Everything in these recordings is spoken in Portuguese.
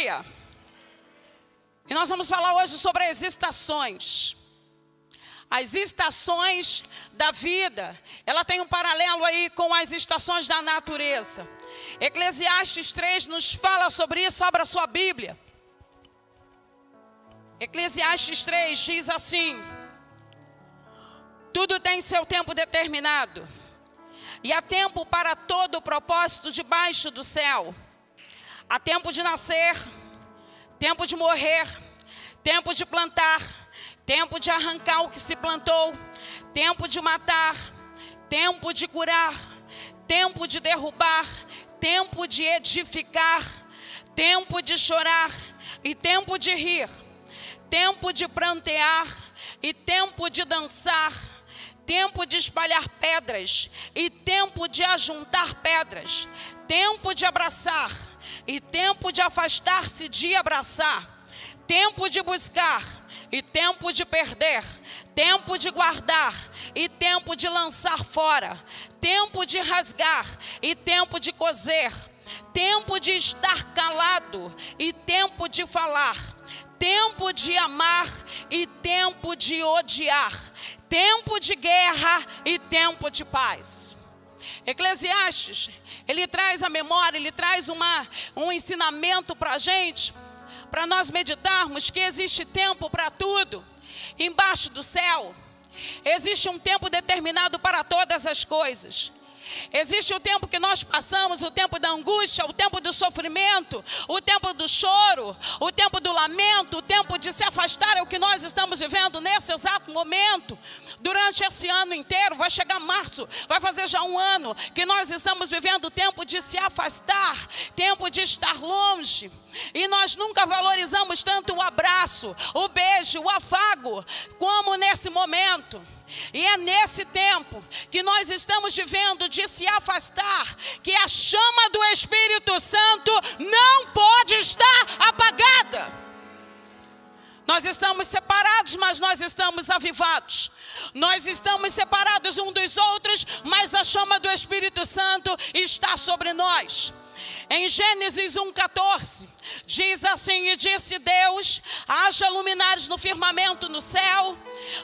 Aleluia! E nós vamos falar hoje sobre as estações. As estações da vida. Ela tem um paralelo aí com as estações da natureza. Eclesiastes 3 nos fala sobre isso. Abra sua Bíblia. Eclesiastes 3 diz assim: tudo tem seu tempo determinado, e há tempo para todo o propósito debaixo do céu. Há tempo de nascer, tempo de morrer, tempo de plantar, tempo de arrancar o que se plantou, tempo de matar, tempo de curar, tempo de derrubar, tempo de edificar, tempo de chorar e tempo de rir, tempo de prantear e tempo de dançar, tempo de espalhar pedras e tempo de ajuntar pedras, tempo de abraçar e tempo de afastar-se de abraçar, tempo de buscar e tempo de perder, tempo de guardar e tempo de lançar fora, tempo de rasgar e tempo de coser, tempo de estar calado e tempo de falar, tempo de amar e tempo de odiar, tempo de guerra e tempo de paz. Eclesiastes, ele traz a memória, ele traz um ensinamento para a gente, para nós meditarmos que existe tempo para tudo. Embaixo do céu, existe um tempo determinado para todas as coisas. Existe o tempo que nós passamos, o tempo da angústia, o tempo do sofrimento, o tempo do choro, o tempo do lamento, o tempo de se afastar, é o que nós estamos vivendo nesse exato momento. Durante esse ano inteiro, vai chegar março, vai fazer já um ano que nós estamos vivendo o tempo de se afastar, tempo de estar longe. E nós nunca valorizamos tanto o abraço, o beijo, o afago, como nesse momento. E é nesse tempo que nós estamos vivendo de se afastar, que a chama do Espírito Santo não pode estar apagada. Nós estamos separados, mas nós estamos avivados. Nós estamos separados uns dos outros, mas a chama do Espírito Santo está sobre nós. Em Gênesis 1,14, diz assim: e disse Deus, haja luminares no firmamento no céu,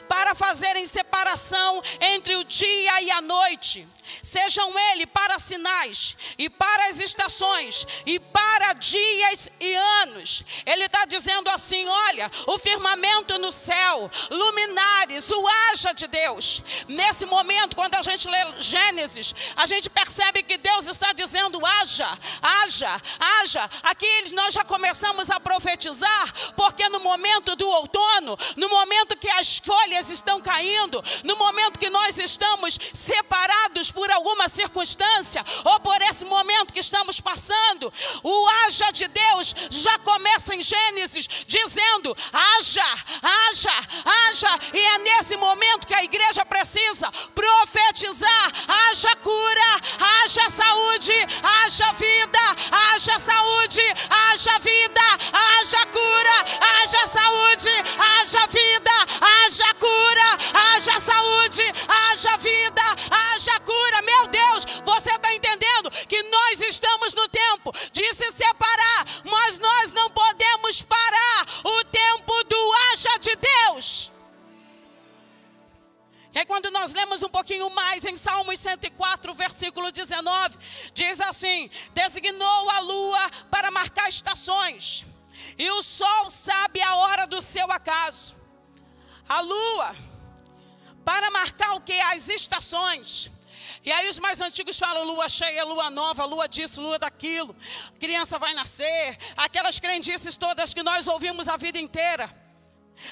para fazerem separação entre o dia e a noite. Sejam ele para sinais, e para as estações, e para dias e anos. Ele está dizendo assim: olha, o firmamento no céu, luminares, o haja de Deus. Nesse momento, quando a gente lê Gênesis, a gente percebe que Deus está dizendo: haja, haja, haja. Aqui nós já começamos a profetizar, porque no momento do outono, no momento que as folhas estão caindo, no momento que nós estamos separados por alguma circunstância, ou por esse momento que estamos passando, o haja de Deus já começa em Gênesis, dizendo: haja, haja, haja. E é nesse momento que a igreja precisa profetizar: haja cura, haja saúde, haja vida, haja saúde, haja vida, haja cura, haja saúde, haja vida, haja cura, haja saúde, haja vida, haja cura. Meu Deus, você está entendendo que nós estamos no tempo de se separar, mas nós não podemos parar o tempo do haja de Deus. E aí, quando nós lemos um pouquinho mais em Salmos 104, versículo 19, diz assim: designou a lua para marcar estações, e o sol sabe a hora do seu acaso. A lua, para marcar o que? As estações. E aí os mais antigos falam: lua cheia, lua nova, lua disso, lua daquilo, criança vai nascer, aquelas crendices todas que nós ouvimos a vida inteira.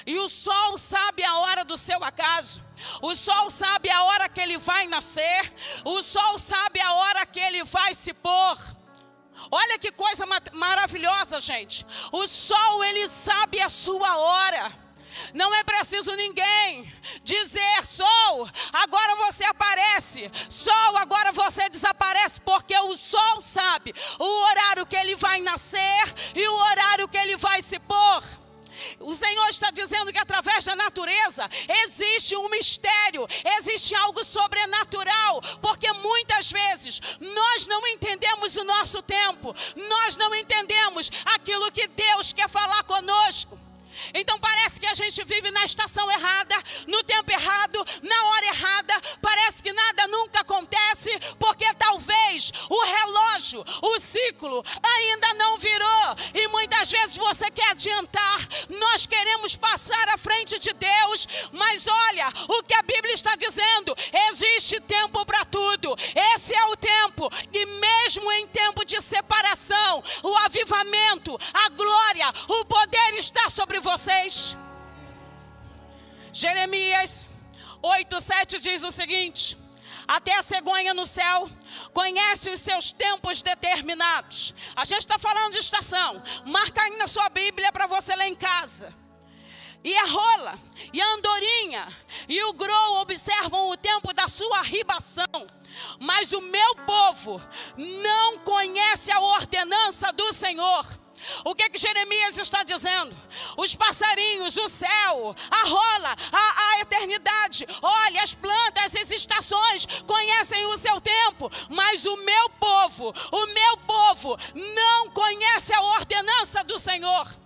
E o sol sabe a hora do seu acaso. O sol sabe a hora que ele vai nascer. O sol sabe a hora que ele vai se pôr. Olha que coisa maravilhosa, gente. O sol, ele sabe a sua hora. Não é preciso ninguém dizer: sol, agora você aparece, sol, agora você desaparece, porque o sol sabe o horário que ele vai nascer e o horário que ele vai se pôr. O Senhor está dizendo que através da natureza existe um mistério, existe algo sobrenatural, porque muitas vezes nós não entendemos o nosso tempo, nós não entendemos aquilo que Deus Deus quer falar conosco. Então parece que a gente vive na estação errada, no tempo errado, na hora errada. Parece que nada nunca acontece, porque talvez o relógio, o ciclo ainda não virou. E muitas vezes você quer adiantar, nós queremos passar à frente de Deus. Mas olha, o que a Bíblia está dizendo, existe tempo para tudo. Esse é o tempo, e mesmo em tempo de separação, o avivamento, a glória, o poder está sobre vocês. Jeremias 8:7 diz o seguinte: até a cegonha no céu conhece os seus tempos determinados. A gente está falando de estação. Marca aí na sua Bíblia para você ler em casa. E a rola, e a andorinha, e o grou observam o tempo da sua ribação. Mas o meu povo não conhece a ordenança do Senhor. O que Jeremias está dizendo? Os passarinhos, o céu, a rola, a eternidade, olha, as plantas, as estações conhecem o seu tempo, mas o meu povo não conhece a ordenança do Senhor.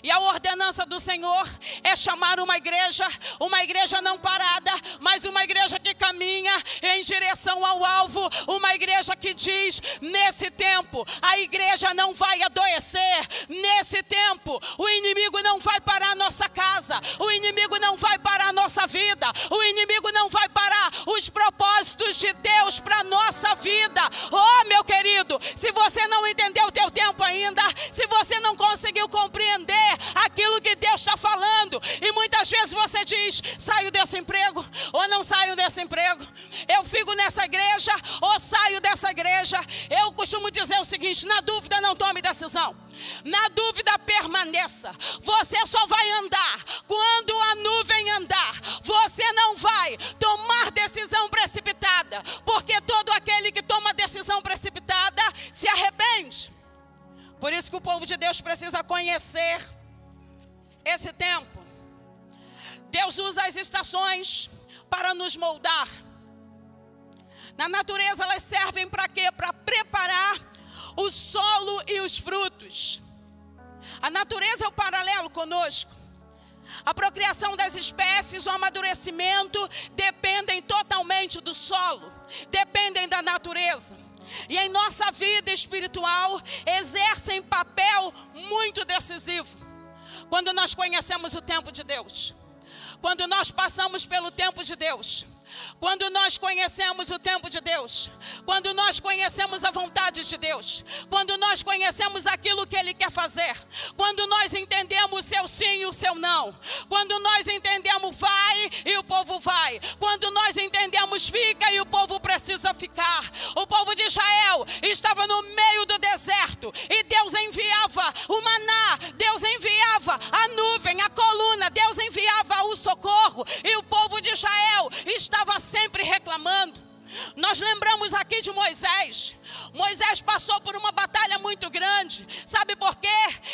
E a ordenança do Senhor é chamar uma igreja não parada, mas uma igreja que caminha em direção ao alvo, uma igreja que diz: nesse tempo a igreja não vai adoecer, nesse tempo o inimigo não vai parar a nossa casa, o inimigo não vai parar a nossa vida, o inimigo não vai parar os propósitos de Deus para a nossa vida. Oh, meu querido, se você não entendeu o teu tempo ainda, se você não conseguiu compreender aquilo que Deus está falando, e muitas vezes você diz: saio desse emprego ou não saio desse emprego, eu fico nessa igreja ou saio dessa igreja. Eu costumo dizer o seguinte: na dúvida não tome decisão, na dúvida permaneça. Você só vai andar quando a nuvem andar. Você não vai tomar decisão precipitada, porque todo aquele que toma decisão precipitada se arrepende. Por isso que o povo de Deus precisa conhecer esse tempo. Deus usa as estações para nos moldar. Na natureza elas servem para quê? Para preparar o solo e os frutos. A natureza é o paralelo conosco. A procriação das espécies, o amadurecimento dependem totalmente do solo, dependem da natureza. E em nossa vida espiritual exercem papel muito decisivo. Quando nós conhecemos o tempo de Deus, quando nós passamos pelo tempo de Deus, quando nós conhecemos o tempo de Deus, quando nós conhecemos a vontade de Deus, quando nós conhecemos aquilo que Ele quer fazer, quando nós entendemos o seu sim e o seu não, quando nós entendemos vai e o povo vai, quando nós entendemos fica e o povo precisa ficar. O povo de Israel estava no meio do deserto e Deus enviava o maná, Deus enviava a nuvem, a coluna, Deus enviava o socorro, e o povo de Israel estava sempre reclamando. Nós lembramos aqui de Moisés. Moisés passou por uma batalha muito grande. Sabe por quê?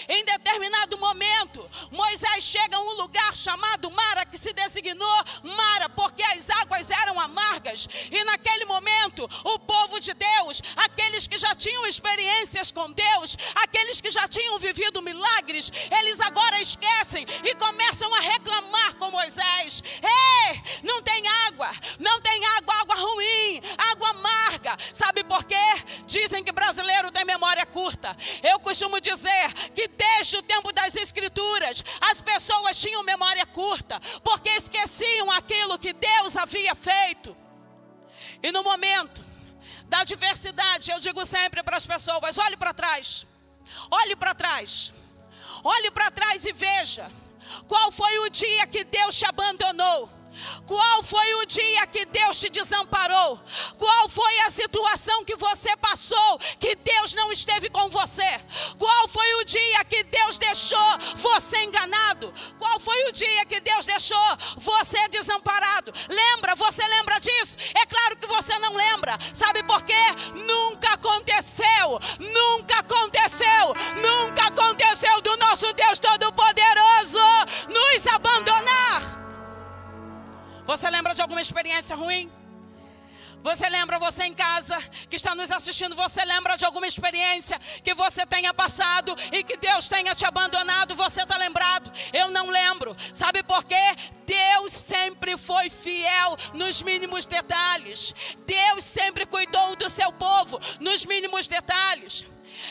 Em determinado momento, Moisés chega a um lugar chamado Mara, que se designou Mara porque as águas eram amargas. E naquele momento, o povo de Deus, aqueles que já tinham experiências com Deus, aqueles que já tinham vivido milagres, eles agora esquecem e começam a reclamar com Moisés. Ei, não tem água, água ruim, água amarga. Sabe por quê? Dizem que brasileiro tem memória curta. Eu costumo dizer que desde o tempo das Escrituras, as pessoas tinham memória curta, porque esqueciam aquilo que Deus havia feito. E no momento da adversidade, eu digo sempre para as pessoas: olhe para trás, olhe para trás, olhe para trás e veja qual foi o dia que Deus te abandonou. Qual foi o dia que Deus te desamparou? Qual foi a situação que você passou que Deus não esteve com você? Qual foi o dia que Deus deixou você enganado? Qual foi o dia que Deus deixou você desamparado? Você lembra disso? É claro que você não lembra. Sabe por quê? Nunca aconteceu do nosso Deus Todo-Poderoso nos abandonar. Você lembra de alguma experiência ruim? Você lembra, você em casa, que está nos assistindo, você lembra de alguma experiência que você tenha passado e que Deus tenha te abandonado? Você está lembrado? Eu não lembro. Sabe por quê? Deus sempre foi fiel nos mínimos detalhes. Deus sempre cuidou do seu povo nos mínimos detalhes.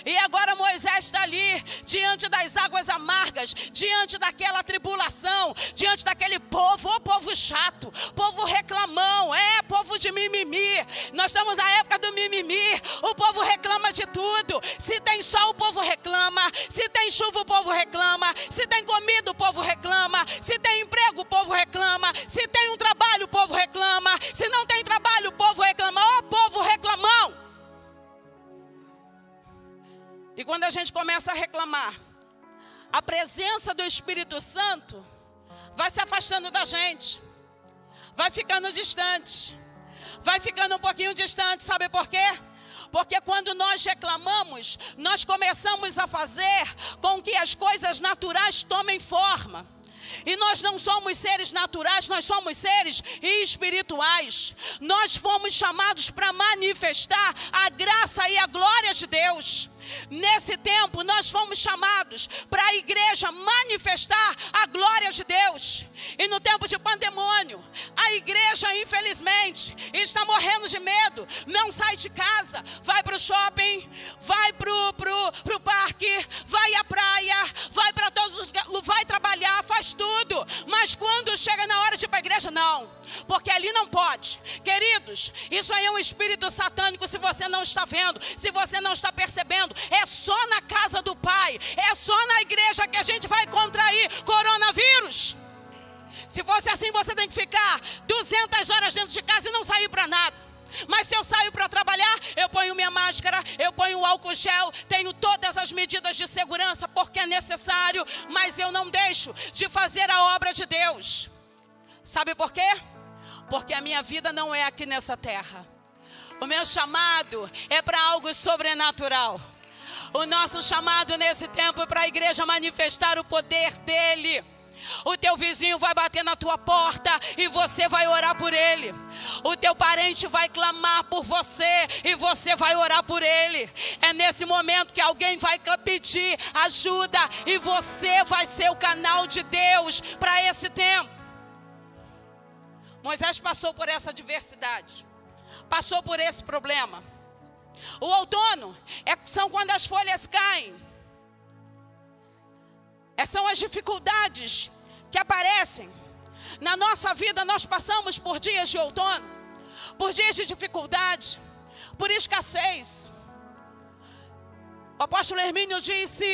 E agora Moisés está ali, diante das águas amargas, diante daquela tribulação, diante daquele povo, ô povo chato, povo reclamão, povo de mimimi. Nós estamos na época do mimimi, o povo reclama de tudo. Se tem sol, o povo reclama. Se tem chuva, o povo reclama. Se tem comida, o povo reclama. Se tem emprego, o povo reclama. Se tem um trabalho, o povo reclama. Se não tem trabalho, o povo reclama. Ô povo reclamão! E quando a gente começa a reclamar, a presença do Espírito Santo vai se afastando da gente, vai ficando distante, vai ficando um pouquinho distante. Sabe por quê? Porque quando nós reclamamos, nós começamos a fazer com que as coisas naturais tomem forma. E nós não somos seres naturais, nós somos seres espirituais. Nós fomos chamados para manifestar a graça e a glória de Deus. Nesse tempo nós fomos chamados para a igreja manifestar a glória de Deus. E no tempo de pandemônio, a igreja infelizmente está morrendo de medo. Não sai de casa, vai para o shopping, vai para o parque, vai à praia, vai para todos os lugares, vai trabalhar, faz tudo. Mas quando chega na hora de ir para a igreja, não, porque ali não pode. Queridos, isso aí é um espírito satânico. Se você não está vendo, se você não está percebendo, é só na casa do Pai, é só na igreja que a gente vai contrair coronavírus. Se fosse assim, você tem que ficar 200 horas dentro de casa e não sair para nada. Mas se eu saio para trabalhar, eu ponho minha máscara, eu ponho o álcool gel, tenho todas as medidas de segurança porque é necessário, mas eu não deixo de fazer a obra de Deus. Sabe por quê? Porque a minha vida não é aqui nessa terra. O meu chamado é para algo sobrenatural. O nosso chamado nesse tempo é para a igreja manifestar o poder dele. O teu vizinho vai bater na tua porta e você vai orar por ele. O teu parente vai clamar por você e você vai orar por ele. É nesse momento que alguém vai pedir ajuda e você vai ser o canal de Deus para esse tempo. Moisés passou por essa adversidade, passou por esse problema. O outono são quando as folhas caem. São as dificuldades que aparecem. Na nossa vida nós passamos por dias de outono, por dias de dificuldade, por escassez. O apóstolo Hermínio disse: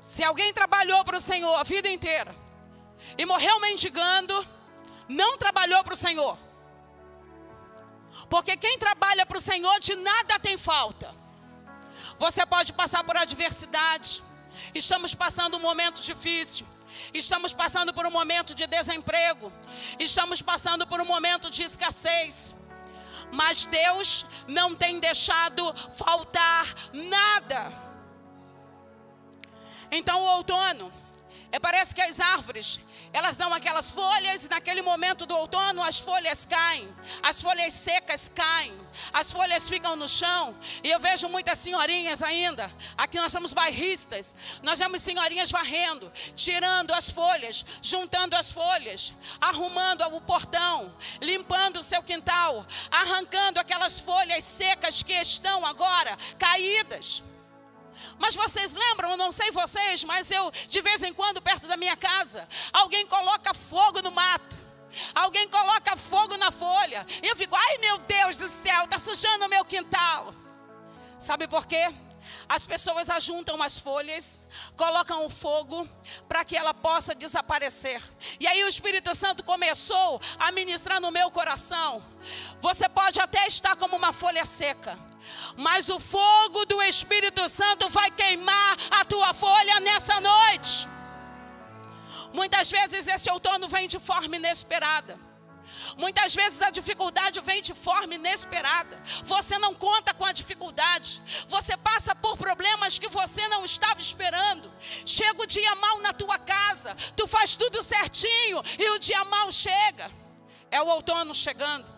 se alguém trabalhou para o Senhor a vida inteira e morreu mendigando, não trabalhou para o Senhor. Porque quem trabalha para o Senhor de nada tem falta. Você pode passar por adversidade. Estamos passando um momento difícil. Estamos passando por um momento de desemprego. Estamos passando por um momento de escassez. Mas Deus não tem deixado faltar nada. Então o outono, parece que as árvores, elas dão aquelas folhas e naquele momento do outono as folhas caem, as folhas secas caem, as folhas ficam no chão. E eu vejo muitas senhorinhas ainda, aqui nós somos bairristas, nós vemos senhorinhas varrendo, tirando as folhas, juntando as folhas, arrumando o portão, limpando o seu quintal, arrancando aquelas folhas secas que estão agora caídas. Mas vocês lembram, eu não sei vocês, mas eu de vez em quando perto da minha casa, alguém coloca fogo no mato, alguém coloca fogo na folha, e eu fico, ai meu Deus do céu, está sujando o meu quintal. Sabe por quê? As pessoas ajuntam as folhas, colocam o fogo para que ela possa desaparecer. E aí o Espírito Santo começou a ministrar no meu coração. Você pode até estar como uma folha seca, mas o fogo do Espírito Santo vai queimar a tua folha nessa noite. Muitas vezes esse outono vem de forma inesperada. Muitas vezes a dificuldade vem de forma inesperada. Você não conta com a dificuldade. Você passa por problemas que você não estava esperando. Chega o dia mau na tua casa. Tu faz tudo certinho e o dia mau chega. É o outono chegando.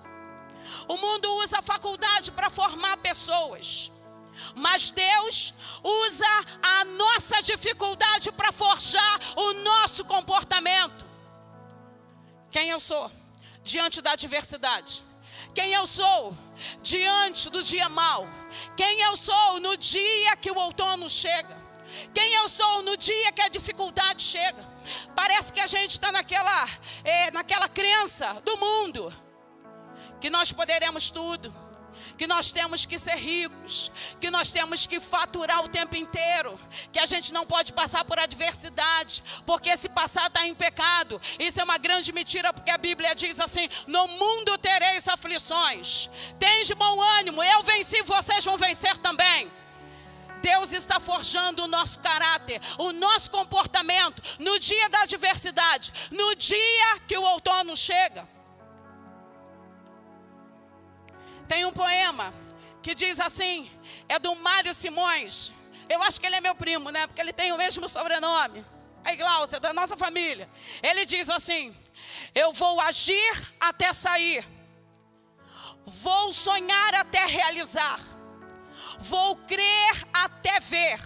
O mundo usa a faculdade para formar pessoas, mas Deus usa a nossa dificuldade para forjar o nosso comportamento. Quem eu sou diante da adversidade? Quem eu sou diante do dia mau? Quem eu sou no dia que o outono chega? Quem eu sou no dia que a dificuldade chega? Parece que a gente está naquela crença do mundo, que nós poderemos tudo, que nós temos que ser ricos, que nós temos que faturar o tempo inteiro, que a gente não pode passar por adversidade, porque se passar está em pecado. Isso é uma grande mentira, porque a Bíblia diz assim: no mundo tereis aflições, tens de bom ânimo, eu venci, vocês vão vencer também. Deus está forjando o nosso caráter, o nosso comportamento, no dia da adversidade, no dia que o outono chega. Tem um poema que diz assim, é do Mário Simões. Eu acho que ele é meu primo, né? Porque ele tem o mesmo sobrenome. É Glaucia, da nossa família. Ele diz assim: eu vou agir até sair, vou sonhar até realizar, vou crer até ver,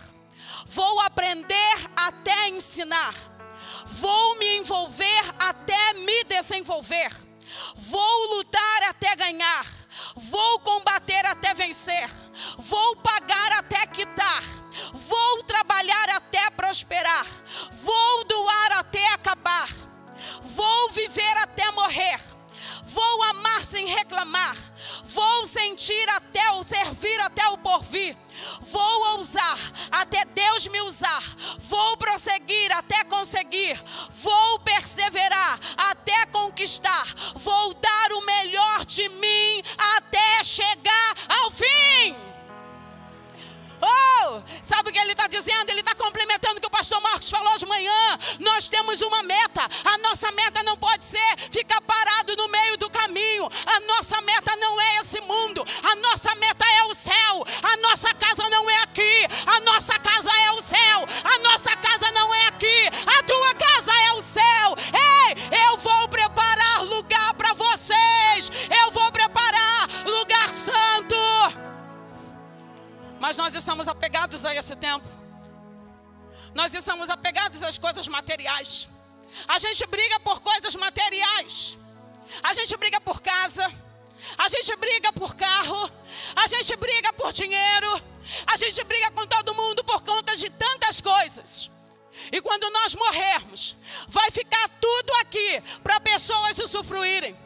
vou aprender até ensinar, vou me envolver até me desenvolver, vou lutar até ganhar, vou combater até vencer, vou pagar até quitar, vou trabalhar até prosperar, vou doar até acabar, vou viver até morrer, vou amar sem reclamar, vou sentir até o servir até o porvir, vou ousar até Deus me usar, vou prosseguir até conseguir, vou perseverar até conquistar, vou dar o melhor de mim até chegar ao fim. Oh, sabe o que ele está dizendo? Ele está complementando o que o pastor Marcos falou de manhã. Nós temos uma meta. A nossa meta não pode ser ficar parado no meio do caminho. A nossa meta não é esse mundo. A nossa meta é o céu. A nossa casa não é aqui. A nossa casa é o céu. A nossa casa não é aqui. A tua casa é o céu. Ei, eu vou preparar lugar para vocês. Eu vou preparar lugar santo. Mas nós estamos apegados a esse tempo. Nós estamos apegados às coisas materiais. A gente briga por coisas materiais. A gente briga por casa. A gente briga por carro. A gente briga por dinheiro. A gente briga com todo mundo por conta de tantas coisas. E quando nós morrermos, vai ficar tudo aqui para pessoas usufruírem.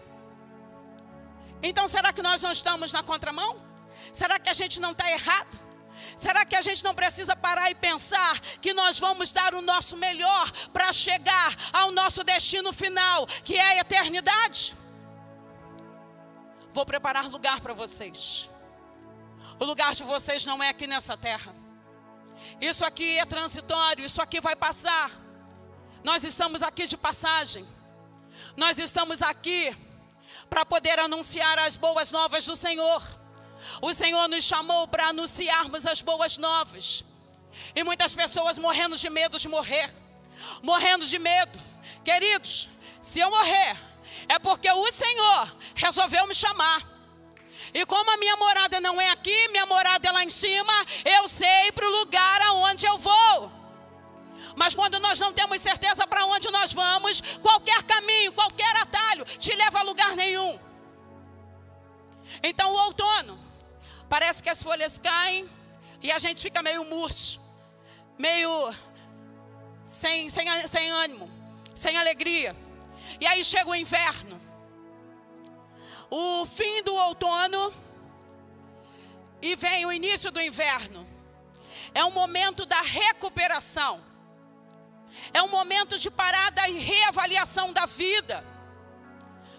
Então será que nós não estamos na contramão? Será que a gente não está errado? Será que a gente não precisa parar e pensar que nós vamos dar o nosso melhor para chegar ao nosso destino final, que é a eternidade? Vou preparar lugar para vocês. O lugar de vocês não é aqui nessa terra. Isso aqui é transitório, isso aqui vai passar. Nós estamos aqui de passagem. Nós estamos aqui para poder anunciar as boas novas do Senhor. O Senhor nos chamou para anunciarmos as boas novas. E muitas pessoas morrendo de medo de morrer. Morrendo de medo. Queridos, se eu morrer, é porque o Senhor resolveu me chamar. E como a minha morada não é aqui, minha morada é lá em cima, eu sei para o lugar aonde eu vou. Mas quando nós não temos certeza para onde nós vamos, qualquer caminho, qualquer atalho, te leva a lugar nenhum. Então o outono, parece que as folhas caem e a gente fica meio murcho, meio sem ânimo, sem alegria. E aí chega o inverno, o fim do outono e vem o início do inverno. É um momento da recuperação, é um momento de parada e reavaliação da vida.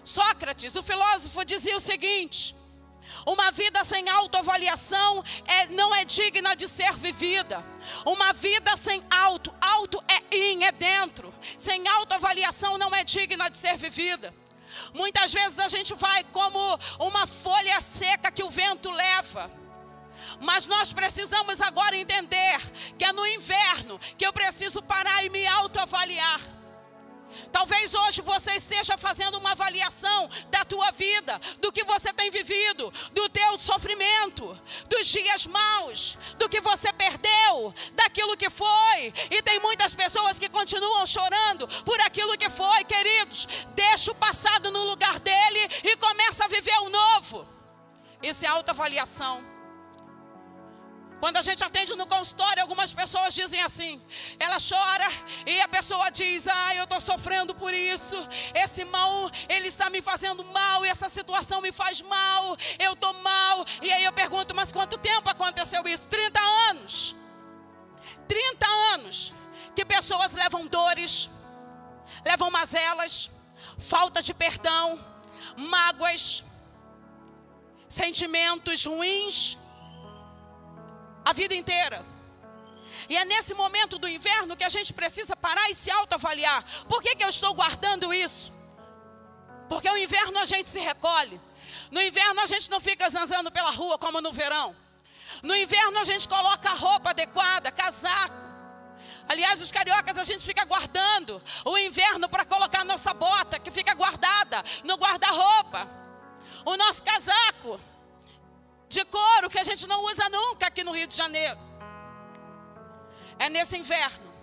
Sócrates, o filósofo, dizia o seguinte: uma vida sem autoavaliação não é digna de ser vivida. Uma vida sem auto é dentro. Sem autoavaliação não é digna de ser vivida. Muitas vezes a gente vai como uma folha seca que o vento leva. Mas nós precisamos agora entender que é no inverno que eu preciso parar e me autoavaliar. Talvez hoje você esteja fazendo uma avaliação da tua vida, do que você tem vivido, do teu sofrimento, dos dias maus, do que você perdeu, daquilo que foi. E tem muitas pessoas que continuam chorando por aquilo que foi. Queridos, deixa o passado no lugar dele e começa a viver o novo. Isso é autoavaliação. Quando a gente atende no consultório, algumas pessoas dizem assim, ela chora e a pessoa diz, eu estou sofrendo por isso, esse mal, ele está me fazendo mal, e essa situação me faz mal, eu estou mal. E aí eu pergunto, mas quanto tempo aconteceu isso? 30 anos. 30 anos que pessoas levam dores, levam mazelas, falta de perdão, mágoas, sentimentos ruins, a vida inteira. E é nesse momento do inverno que a gente precisa parar e se autoavaliar. Por que eu estou guardando isso? Porque no inverno a gente se recolhe. No inverno a gente não fica zanzando pela rua como no verão. No inverno a gente coloca a roupa adequada, casaco. Aliás, os cariocas a gente fica guardando o inverno para colocar a nossa bota, que fica guardada no guarda-roupa. O nosso casaco de couro, que a gente não usa nunca aqui no Rio de Janeiro. É nesse inverno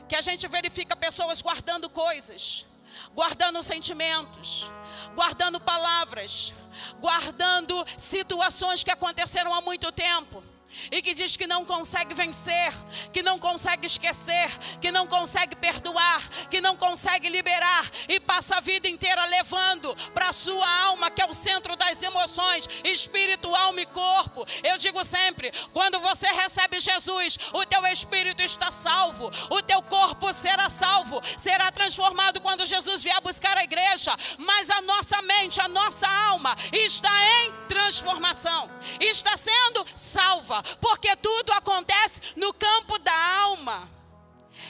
que a gente verifica pessoas guardando coisas, guardando sentimentos, guardando palavras, guardando situações que aconteceram há muito tempo. E que diz que não consegue vencer, que não consegue esquecer, que não consegue perdoar, que não consegue liberar, e passa a vida inteira levando para a sua alma, que é o centro das emoções, espírito, alma e corpo. Eu digo sempre, quando você recebe Jesus, o teu espírito está salvo, o teu corpo será salvo, será transformado quando Jesus vier buscar a igreja, mas a nossa mente, a nossa alma está em transformação, está sendo salva. Porque tudo acontece no campo da alma.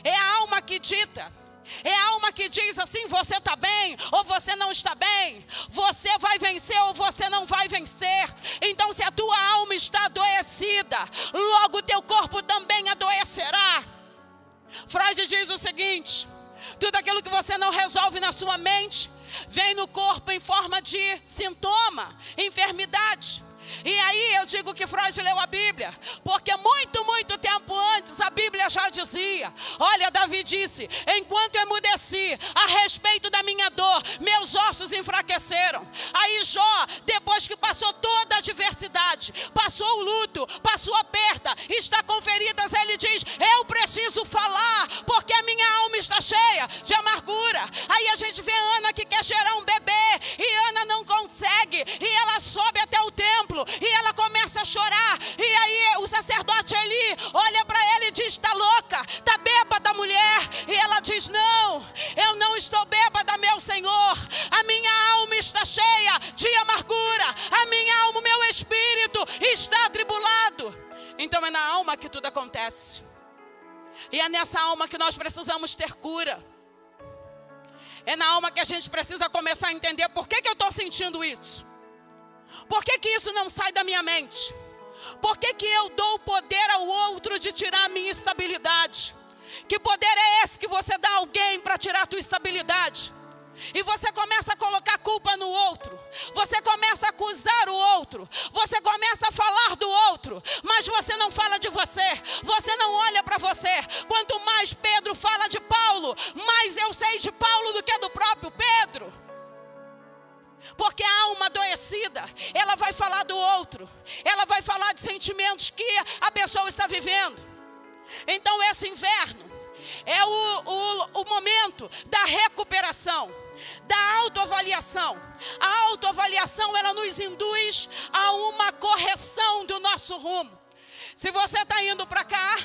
É a alma que dita. É a alma que diz assim, você está bem ou você não está bem. Você vai vencer ou você não vai vencer. Então se a tua alma está adoecida, logo o teu corpo também adoecerá. Freud diz o seguinte, tudo aquilo que você não resolve na sua mente, vem no corpo em forma de sintoma, enfermidade. E aí eu digo que Freud leu a Bíblia, porque muito tempo antes a Bíblia já dizia, olha, Davi disse, enquanto eu emudeci a respeito da minha dor, meus ossos enfraqueceram. Aí Jó, depois que passou toda a adversidade, passou o luto, passou a perda, está com feridas, ele diz, eu preciso falar, porque a minha alma está cheia de amargura. Aí a gente vê Ana que quer gerar um bebê, e Ana não consegue, e ela sobe até o templo, e ela começa a chorar. E aí o sacerdote Eli olha para ela e diz, está louca, está bêbada a mulher. E ela diz, não, eu não estou bêbada, meu Senhor. A minha alma está cheia de amargura, a minha alma, o meu espírito está atribulado. Então é na alma que tudo acontece. E é nessa alma que nós precisamos ter cura. É na alma que a gente precisa começar a entender por que eu estou sentindo isso. Por que isso não sai da minha mente? Por que eu dou o poder ao outro de tirar a minha estabilidade? Que poder é esse que você dá a alguém para tirar a tua estabilidade? E você começa a colocar culpa no outro. Você começa a acusar o outro. Você começa a falar do outro. Mas você não fala de você. Você não olha para você. Quanto mais Pedro fala de Paulo, mais eu sei de Paulo do que do próprio Pedro. Porque a alma adoecida, ela vai falar do outro. Ela vai falar de sentimentos que a pessoa está vivendo. Então esse inverno é o momento da recuperação, da autoavaliação. A autoavaliação, ela nos induz a uma correção do nosso rumo. Se você está indo para cá,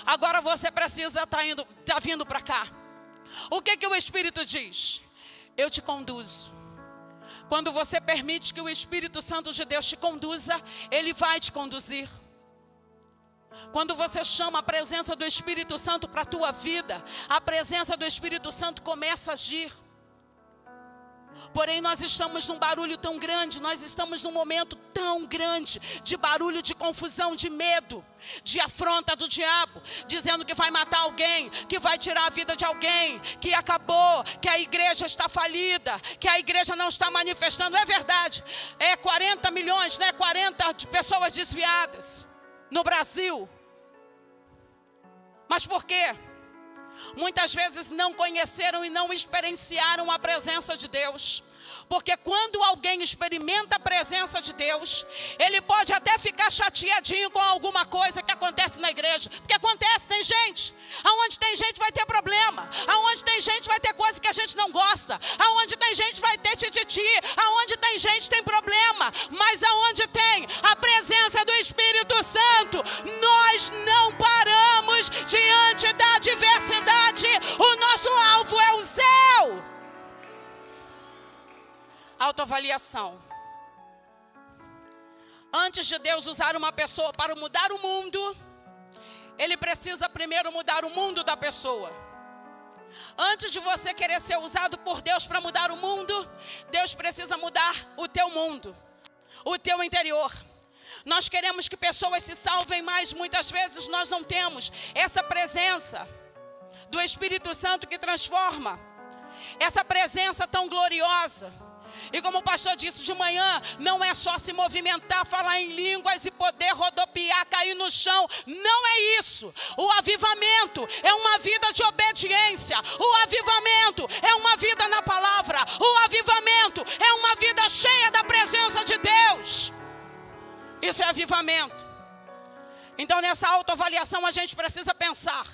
agora você precisa estar vindo para cá. O que o Espírito diz? Eu te conduzo. Quando você permite que o Espírito Santo de Deus te conduza, Ele vai te conduzir. Quando você chama a presença do Espírito Santo para a tua vida, a presença do Espírito Santo começa a agir. Porém, nós estamos num barulho tão grande, nós estamos num momento tão grande de barulho, de confusão, de medo, de afronta do diabo, dizendo que vai matar alguém, que vai tirar a vida de alguém, que acabou, que a igreja está falida, que a igreja não está manifestando. É verdade, 40 milhões, 40 pessoas desviadas no Brasil. Mas por quê? Muitas vezes não conheceram e não experienciaram a presença de Deus. Porque quando alguém experimenta a presença de Deus, ele pode até ficar chateadinho com alguma coisa que acontece na igreja. Porque acontece, tem gente. Aonde tem gente vai ter problema. Aonde tem gente vai ter coisa que a gente não gosta. Aonde tem gente vai ter tititi. Aonde tem gente tem problema. Mas aonde tem a presença do Espírito Santo, nós não paramos diante da adversidade. O nosso alvo é o céu. Autoavaliação. Antes de Deus usar uma pessoa para mudar o mundo, Ele precisa primeiro mudar o mundo da pessoa. Antes de você querer ser usado por Deus para mudar o mundo, Deus precisa mudar o teu mundo, o teu interior. Nós queremos que pessoas se salvem, mas muitas vezes nós não temos essa presença do Espírito Santo que transforma, essa presença tão gloriosa. E como o pastor disse de manhã, não é só se movimentar, falar em línguas e poder rodopiar, cair no chão. Não é isso. O avivamento é uma vida de obediência. O avivamento é uma vida na palavra. O avivamento é uma vida cheia da presença de Deus. Isso é avivamento. Então nessa autoavaliação a gente precisa pensar: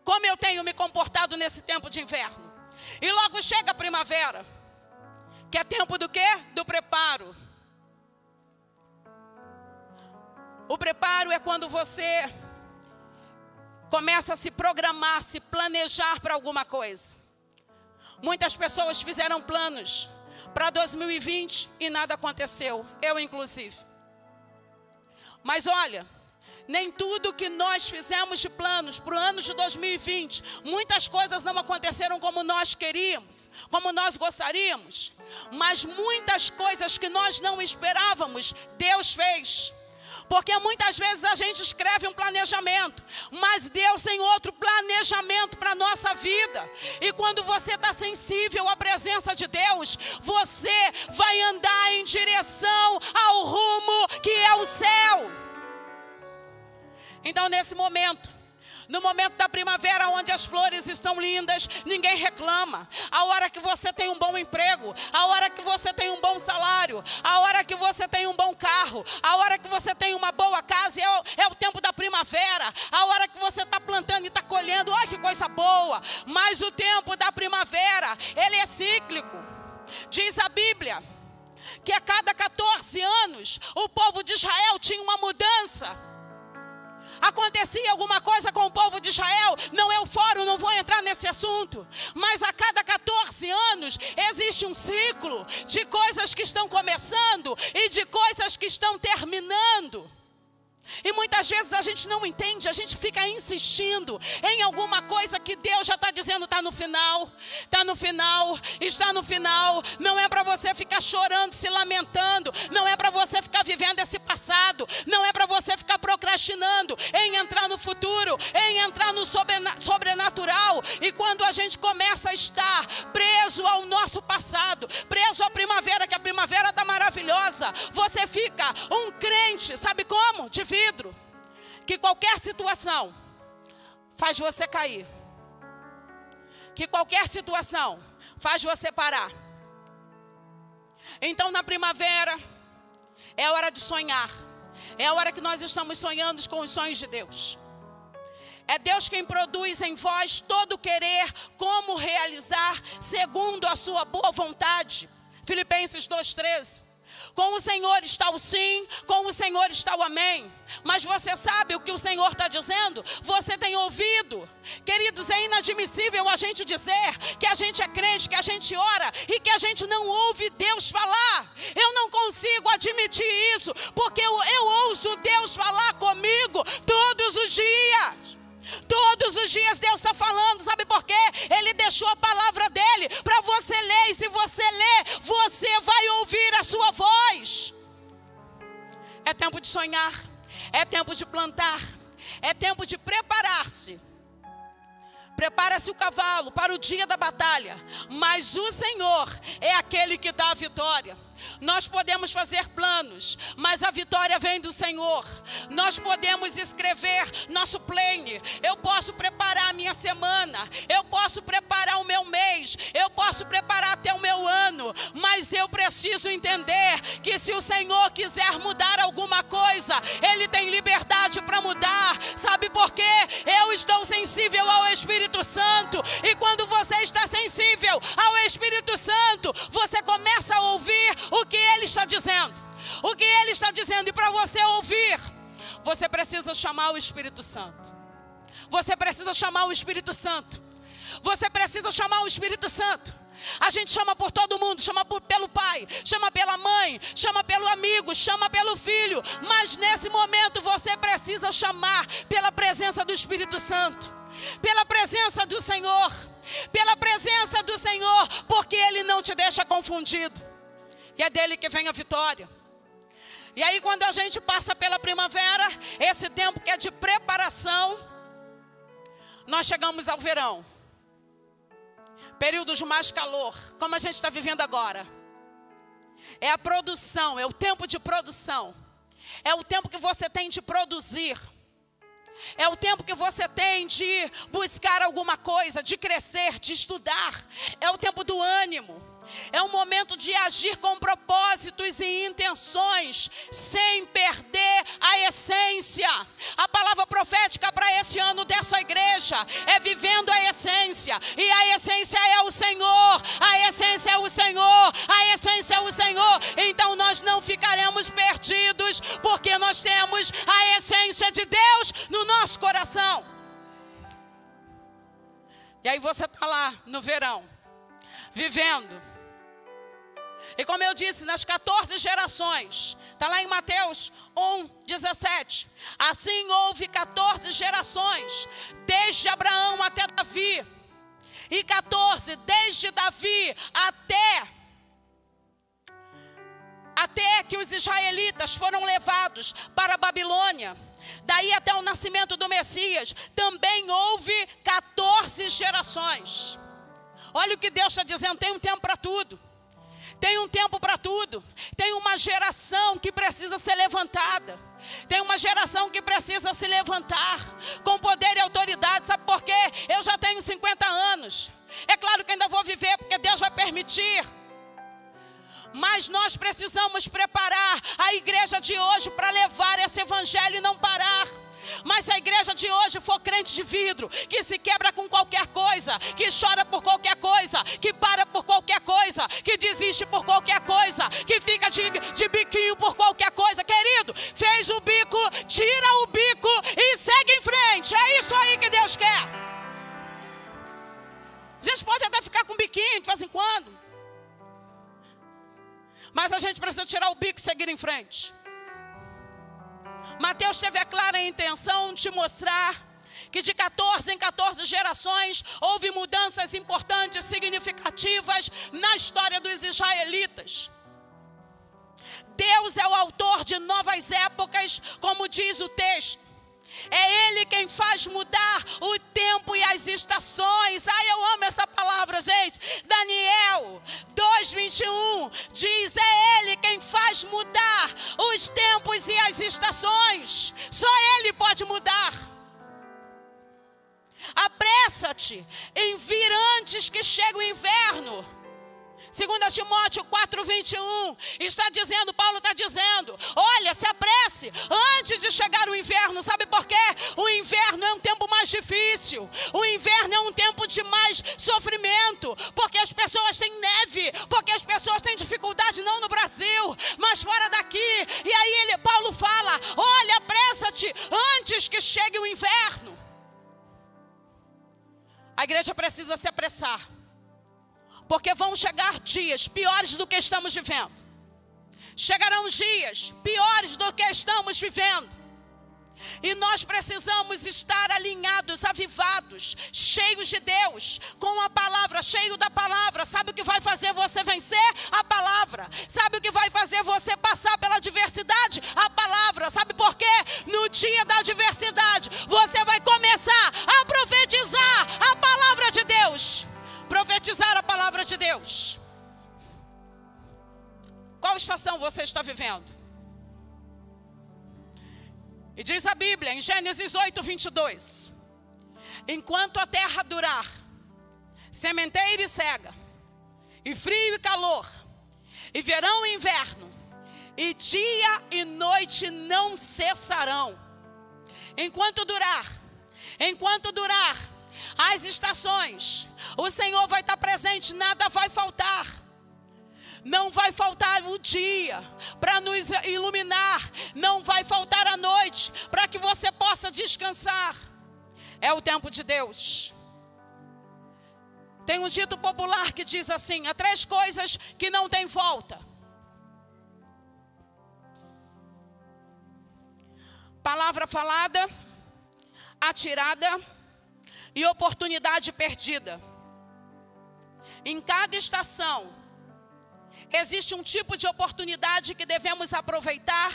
como eu tenho me comportado nesse tempo de inverno? E logo chega a primavera, que é tempo do quê? Do preparo. O preparo é quando você começa a se programar, se planejar para alguma coisa. Muitas pessoas fizeram planos para 2020 e nada aconteceu, eu inclusive. Mas olha, nem tudo que nós fizemos de planos para o ano de 2020, muitas coisas não aconteceram como nós queríamos, como nós gostaríamos. Mas muitas coisas que nós não esperávamos, Deus fez. Porque muitas vezes a gente escreve um planejamento, mas Deus tem outro planejamento para a nossa vida. E quando você está sensível à presença de Deus, você vai andar em direção ao rumo que é o céu. Então nesse momento, no momento da primavera, onde as flores estão lindas, ninguém reclama. A hora que você tem um bom emprego, a hora que você tem um bom salário, a hora que você tem um bom carro, a hora que você tem uma boa casa, é o tempo da primavera. A hora que você está plantando e está colhendo, olha que coisa boa. Mas o tempo da primavera, ele é cíclico. Diz a Bíblia que a cada 14 anos, o povo de Israel tinha uma mudança. Acontecia alguma coisa com o povo de Israel, não é o fórum, não vou entrar nesse assunto. Mas a cada 14 anos existe um ciclo de coisas que estão começando e de coisas que estão terminando. E muitas vezes a gente não entende, a gente fica insistindo em alguma coisa que Deus já está dizendo, está no final, está no final, está no final. Não é para você ficar chorando, se lamentando, não é para você ficar vivendo esse passado, não é para você ficar procrastinando em entrar no futuro, em entrar no sobrenatural. E quando a gente começa a estar preso ao nosso passado, preso à primavera, que a primavera está maravilhosa, você fica um crente, sabe como? De vidro, que qualquer situação faz você cair, que qualquer situação faz você parar. Então na primavera é hora de sonhar, é a hora que nós estamos sonhando com os sonhos de Deus. É Deus quem produz em vós todo querer, como realizar segundo a sua boa vontade. Filipenses 2:13. Com o Senhor está o sim, com o Senhor está o amém. Mas você sabe o que o Senhor está dizendo? Você tem ouvido? Queridos, é inadmissível a gente dizer que a gente é crente, que a gente ora e que a gente não ouve Deus falar. Eu não consigo admitir isso, porque eu ouço Deus falar comigo todos os dias. Todos os dias Deus está falando, sabe por quê? Ele deixou a palavra dele para você ler, e se você lê, você vai ouvir a sua voz. É tempo de sonhar, é tempo de plantar, é tempo de preparar-se. Prepara-se o cavalo para o dia da batalha, mas o Senhor é aquele que dá a vitória. Nós podemos fazer planos, mas a vitória vem do Senhor. Nós podemos escrever nosso plane. Eu posso preparar a minha semana, eu posso preparar o meu mês, eu posso preparar até o meu ano, mas eu preciso entender que se o Senhor quiser mudar alguma coisa, Ele tem liberdade para mudar. Sabe por quê? Eu estou sensível ao Espírito Santo, e quando você está sensível ao Espírito Santo, você começa a ouvir o que Ele está dizendo. O que Ele está dizendo. E para você ouvir, você precisa chamar o Espírito Santo. Você precisa chamar o Espírito Santo. Você precisa chamar o Espírito Santo. A gente chama por todo mundo, chama pelo pai, chama pela mãe, chama pelo amigo, chama pelo filho. Mas nesse momento você precisa chamar pela presença do Espírito Santo, pela presença do Senhor, pela presença do Senhor, porque Ele não te deixa confundido. E é dele que vem a vitória. E aí quando a gente passa pela primavera, esse tempo que é de preparação, nós chegamos ao verão. Períodos de mais calor, como a gente está vivendo agora. É a produção, é o tempo de produção. É o tempo que você tem de produzir. É o tempo que você tem de buscar alguma coisa, de crescer, de estudar. É o tempo do ânimo. É um momento de agir com propósitos e intenções, sem perder a essência. A palavra profética para esse ano dessa igreja é vivendo a essência. E a essência é o Senhor. A essência é o Senhor. A essência é o Senhor. Então nós não ficaremos perdidos, porque nós temos a essência de Deus no nosso coração. E aí você está lá no verão, vivendo. E como eu disse, nas 14 gerações, está lá em Mateus 1:17. Assim houve 14 gerações, desde Abraão até Davi. E 14, desde Davi até que os israelitas foram levados para a Babilônia. Daí até o nascimento do Messias, também houve 14 gerações. Olha o que Deus está dizendo, tem um tempo para tudo. Tem um tempo para tudo. Tem uma geração que precisa ser levantada. Tem uma geração que precisa se levantar com poder e autoridade. Sabe por quê? Eu já tenho 50 anos. É claro que ainda vou viver, porque Deus vai permitir. Mas nós precisamos preparar a igreja de hoje para levar esse evangelho e não parar. Mas se a igreja de hoje for crente de vidro, que se quebra com qualquer coisa, que chora por qualquer coisa, que para por qualquer coisa, que desiste por qualquer coisa, que fica de biquinho por qualquer coisa, querido, fez o bico, tira o bico e segue em frente. É isso aí que Deus quer. A gente pode até ficar com biquinho de vez em quando, mas a gente precisa tirar o bico e seguir em frente. Mateus teve a clara intenção de mostrar que de 14 em 14 gerações houve mudanças importantes, significativas na história dos israelitas. Deus é o autor de novas épocas, como diz o texto. É Ele quem faz mudar o tempo e as estações. Ai, eu amo essa palavra, gente. Daniel 2:21 diz: é Ele quem faz mudar os tempos e as estações. Só Ele pode mudar. Apressa-te em vir antes que chegue o inverno. 2 Timóteo 4:21, Paulo está dizendo, olha, se apresse antes de chegar o inverno. Sabe por quê? O inverno é um tempo mais difícil, o inverno é um tempo de mais sofrimento, porque as pessoas têm neve, porque as pessoas têm dificuldade, não no Brasil, mas fora daqui. E aí Paulo fala, olha, apressa-te antes que chegue o inverno. A igreja precisa se apressar, porque vão chegar dias piores do que estamos vivendo. Chegarão dias piores do que estamos vivendo. E nós precisamos estar alinhados, avivados, cheios cheios de Deus, com a palavra, cheio da palavra. Sabe o que vai fazer você vencer? A palavra. Sabe o que vai fazer você passar pela adversidade? A palavra. Sabe por quê? No dia da adversidade, você vai começar a profetizar a palavra de Deus. Profetizar a palavra de Deus. Qual estação você está vivendo? E diz a Bíblia em Gênesis 8:22: enquanto a terra durar, sementeira e cega, e frio e calor, e verão e inverno, e dia e noite não cessarão. Enquanto durar as estações, o Senhor vai estar presente, nada vai faltar. Não vai faltar o dia para nos iluminar, não vai faltar a noite para que você possa descansar. É o tempo de Deus. Tem um dito popular que diz assim: há 3 coisas que não tem volta: palavra falada, atirada e oportunidade perdida. Em cada estação existe um tipo de oportunidade que devemos aproveitar,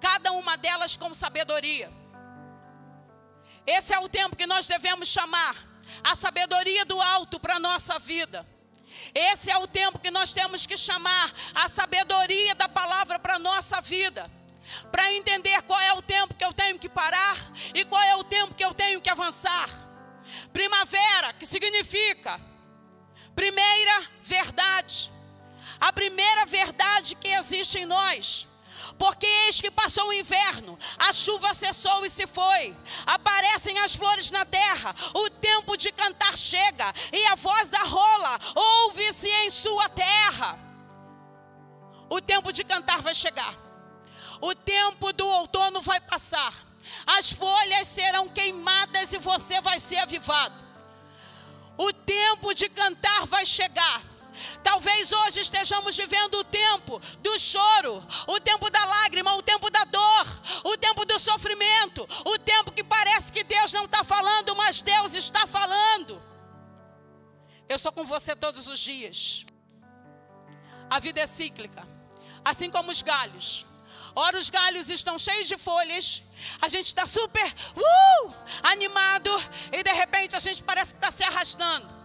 cada uma delas com sabedoria. Esse é o tempo que nós devemos chamar a sabedoria do alto para a nossa vida. Esse é o tempo que nós temos que chamar a sabedoria da palavra para a nossa vida. Para entender qual é o tempo que eu tenho que parar e qual é o tempo que eu tenho que avançar. Primavera, que significa primeira verdade. A primeira verdade que existe em nós. Porque eis que passou o inverno, a chuva cessou e se foi. Aparecem as flores na terra, o tempo de cantar chega, e a voz da rola ouve-se em sua terra. O tempo de cantar vai chegar. O tempo do outono vai passar. As folhas serão queimadas e você vai ser avivado. O tempo de cantar vai chegar. Talvez hoje estejamos vivendo o tempo do choro, o tempo da lágrima, o tempo da dor, o tempo do sofrimento, o tempo que parece que Deus não está falando, mas Deus está falando. Eu sou com você todos os dias. A vida é cíclica, assim como os galhos. Ora, os galhos estão cheios de folhas, a gente está super animado e de repente a gente parece que está se arrastando.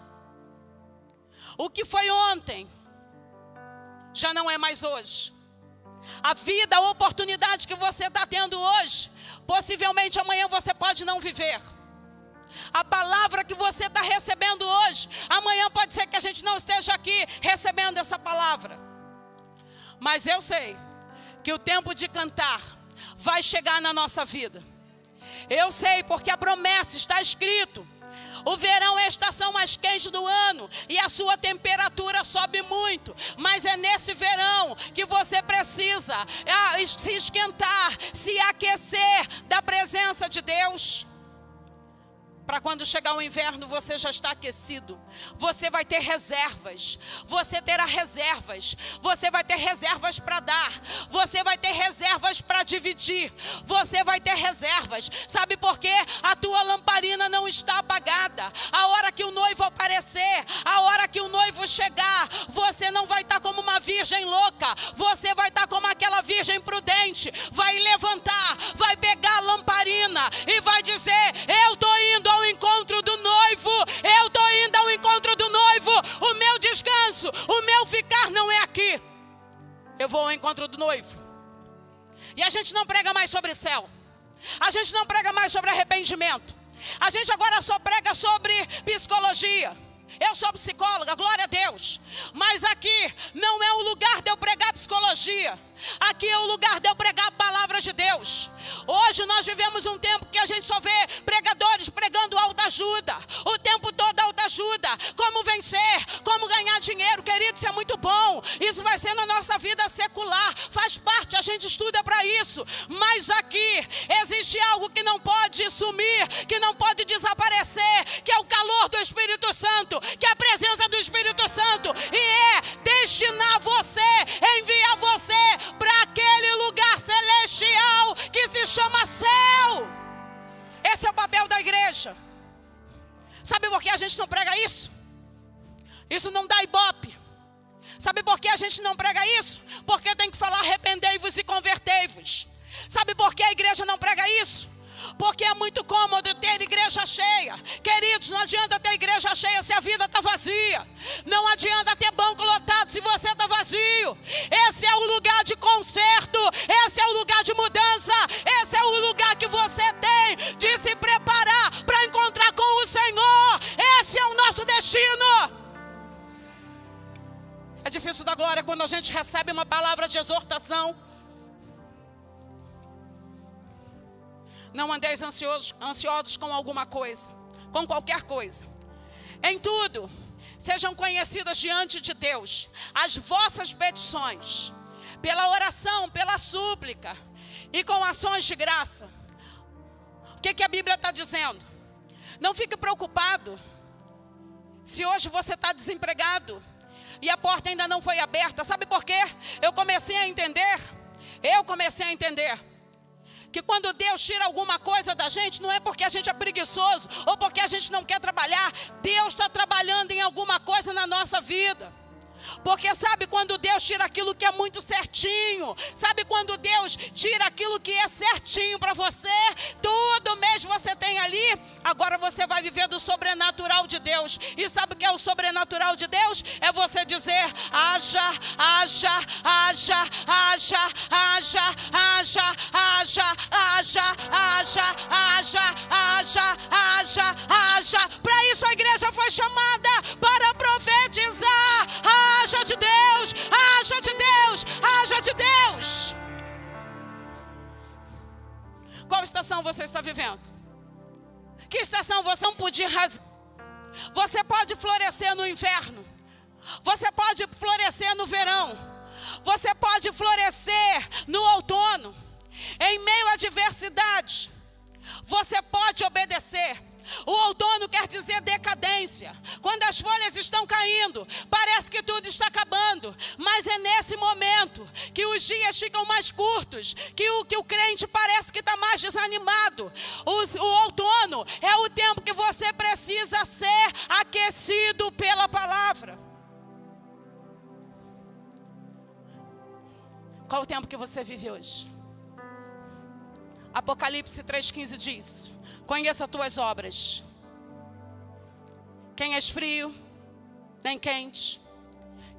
O que foi ontem já não é mais hoje. A vida, a oportunidade que você está tendo hoje, possivelmente amanhã você pode não viver. A palavra que você está recebendo hoje, amanhã pode ser que a gente não esteja aqui recebendo essa palavra. Mas eu sei que o tempo de cantar vai chegar na nossa vida. Eu sei porque a promessa está escrito. O verão é a estação mais quente do ano e a sua temperatura sobe muito. Mas é nesse verão que você precisa se esquentar, se aquecer da presença de Deus. Para quando chegar o inverno você já está aquecido. Você vai ter reservas. Você terá reservas. Você vai ter reservas para dar. Você vai ter reservas para dividir. Você vai ter reservas. Sabe por quê? A tua lamparina não está apagada. A hora que o noivo aparecer, a hora que o noivo chegar, você não vai estar como uma virgem louca. Você vai estar como aquela virgem prudente. Vai levantar, vai pegar a lamparina e vai dizer: eu estou indo ao encontro do noivo, eu estou indo ao encontro do noivo, o meu descanso, o meu ficar não é aqui, eu vou ao encontro do noivo. E a gente não prega mais sobre céu, a gente não prega mais sobre arrependimento, a gente agora só prega sobre psicologia. Eu sou psicóloga, glória a Deus, mas aqui não é o lugar de eu pregar psicologia, aqui é o lugar de eu pregar a palavra de Deus. Hoje nós vivemos um tempo que a gente só vê pregadores pregando autoajuda, o tempo todo autoajuda, como vencer, como ganhar dinheiro. Querido, isso é muito bom, isso vai ser na nossa vida secular, faz parte, a gente estuda para isso. Mas aqui existe algo que não pode sumir, que não pode desaparecer, que é o calor do Espírito Santo, que é a presença do Espírito Santo, e é destinar você, enviar você para aquele lugar celestial que se chama céu. Esse é o papel da igreja. Sabe por que a gente não prega isso? Isso não dá ibope. Sabe por que a gente não prega isso? Porque tem que falar arrependei-vos e convertei-vos. Sabe por que a igreja não prega isso? Porque é muito cômodo ter igreja cheia. Queridos, não adianta ter igreja cheia se a vida está vazia. Não adianta ter banco lotado se você está vazio. Esse é o lugar de conserto. Esse é o lugar de mudança. Esse é o lugar que você tem de se preparar para encontrar com o Senhor. Esse é o nosso destino. É difícil dar glória quando a gente recebe uma palavra de exortação. Não andeis ansiosos com alguma coisa, com qualquer coisa. Em tudo, sejam conhecidas diante de Deus as vossas petições, pela oração, pela súplica e com ações de graça. O que a Bíblia está dizendo? Não fique preocupado se hoje você está desempregado e a porta ainda não foi aberta. Sabe por quê? Eu comecei a entender que quando Deus tira alguma coisa da gente, não é porque a gente é preguiçoso ou porque a gente não quer trabalhar. Deus está trabalhando em alguma coisa na nossa vida. Porque sabe quando Deus tira aquilo que é muito certinho? Sabe quando Deus tira aquilo que é certinho para você? Todo mês você tem ali. Agora você vai viver do sobrenatural de Deus. E sabe o que é o sobrenatural de Deus? É você dizer: haja, haja, haja, haja, haja, haja, haja, haja, haja, haja, haja, haja, haja. Para isso a igreja foi chamada, para profetizar. Haja de Deus, haja de Deus, haja de Deus. Qual estação você está vivendo? Que estação você não podia rasgar? Você pode florescer no inverno. Você pode florescer no verão. Você pode florescer no outono. Em meio à adversidade, você pode obedecer. O outono quer dizer decadência. Quando as folhas estão caindo, parece que tudo está acabando. Mas é nesse momento que os dias ficam mais curtos, que o crente parece que está mais desanimado. O outono é o tempo que você precisa ser aquecido pela palavra. Qual o tempo que você vive hoje? Apocalipse 3,15 diz: conheça as tuas obras. Quem és frio, nem quente.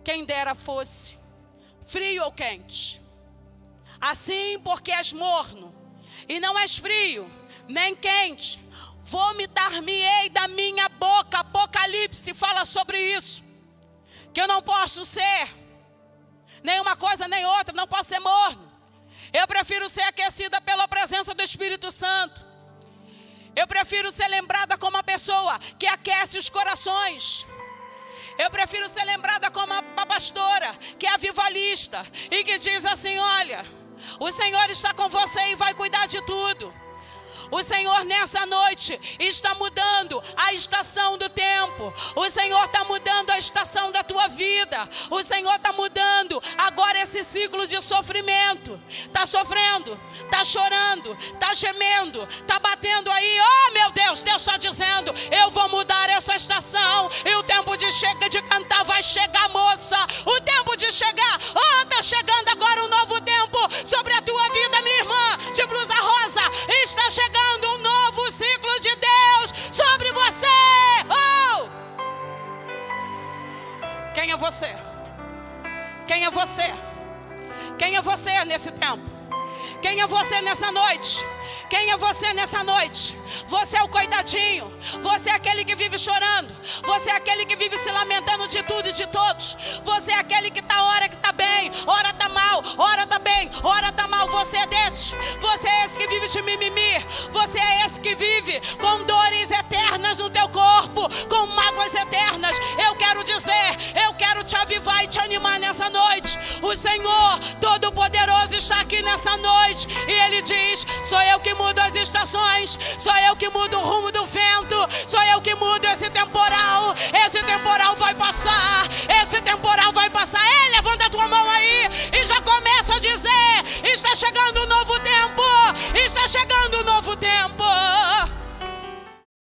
Quem dera fosse frio ou quente. Assim, porque és morno e não és frio, nem quente, vomitar-me-ei da minha boca. Apocalipse fala sobre isso. Que eu não posso ser nem uma coisa nem outra, não posso ser morno. Eu prefiro ser aquecida pela presença do Espírito Santo. Eu prefiro ser lembrada como uma pessoa que aquece os corações. Eu prefiro ser lembrada como uma pastora que é avivalista e que diz assim: olha, o Senhor está com você e vai cuidar de tudo. O Senhor nessa noite está mudando a estação do tempo. O Senhor está mudando a estação da tua vida. O Senhor está mudando agora esse ciclo de sofrimento. Está sofrendo, está chorando, está gemendo, está batendo aí. Oh meu Deus, Deus está dizendo: eu vou mudar essa estação. E o tempo de cantar vai chegar, moça. O tempo de chegar. Oh, está chegando agora um novo tempo sobre a tua vida, minha irmã de blusa rosa. Está chegando um novo ciclo de Deus sobre você. Oh! Quem é você? Quem é você? Quem é você nesse tempo? Quem é você nessa noite? Quem é você nessa noite? Você é o coitadinho. Você é aquele que vive chorando. Você é aquele que vive se lamentando de tudo e de todos. Você é aquele que está hora que está bem, hora está mal, hora está bem, hora está mal. Você é desses. Você é esse que vive de mimimi. Você é esse que vive com dores eternas no teu corpo, com mágoas eternas. Eu quero dizer, eu quero te avivar e te animar nessa noite. O Senhor Todo-Poderoso está aqui nessa noite e Ele diz: sou eu que mudo as estações, sou eu que mudo o rumo do vento,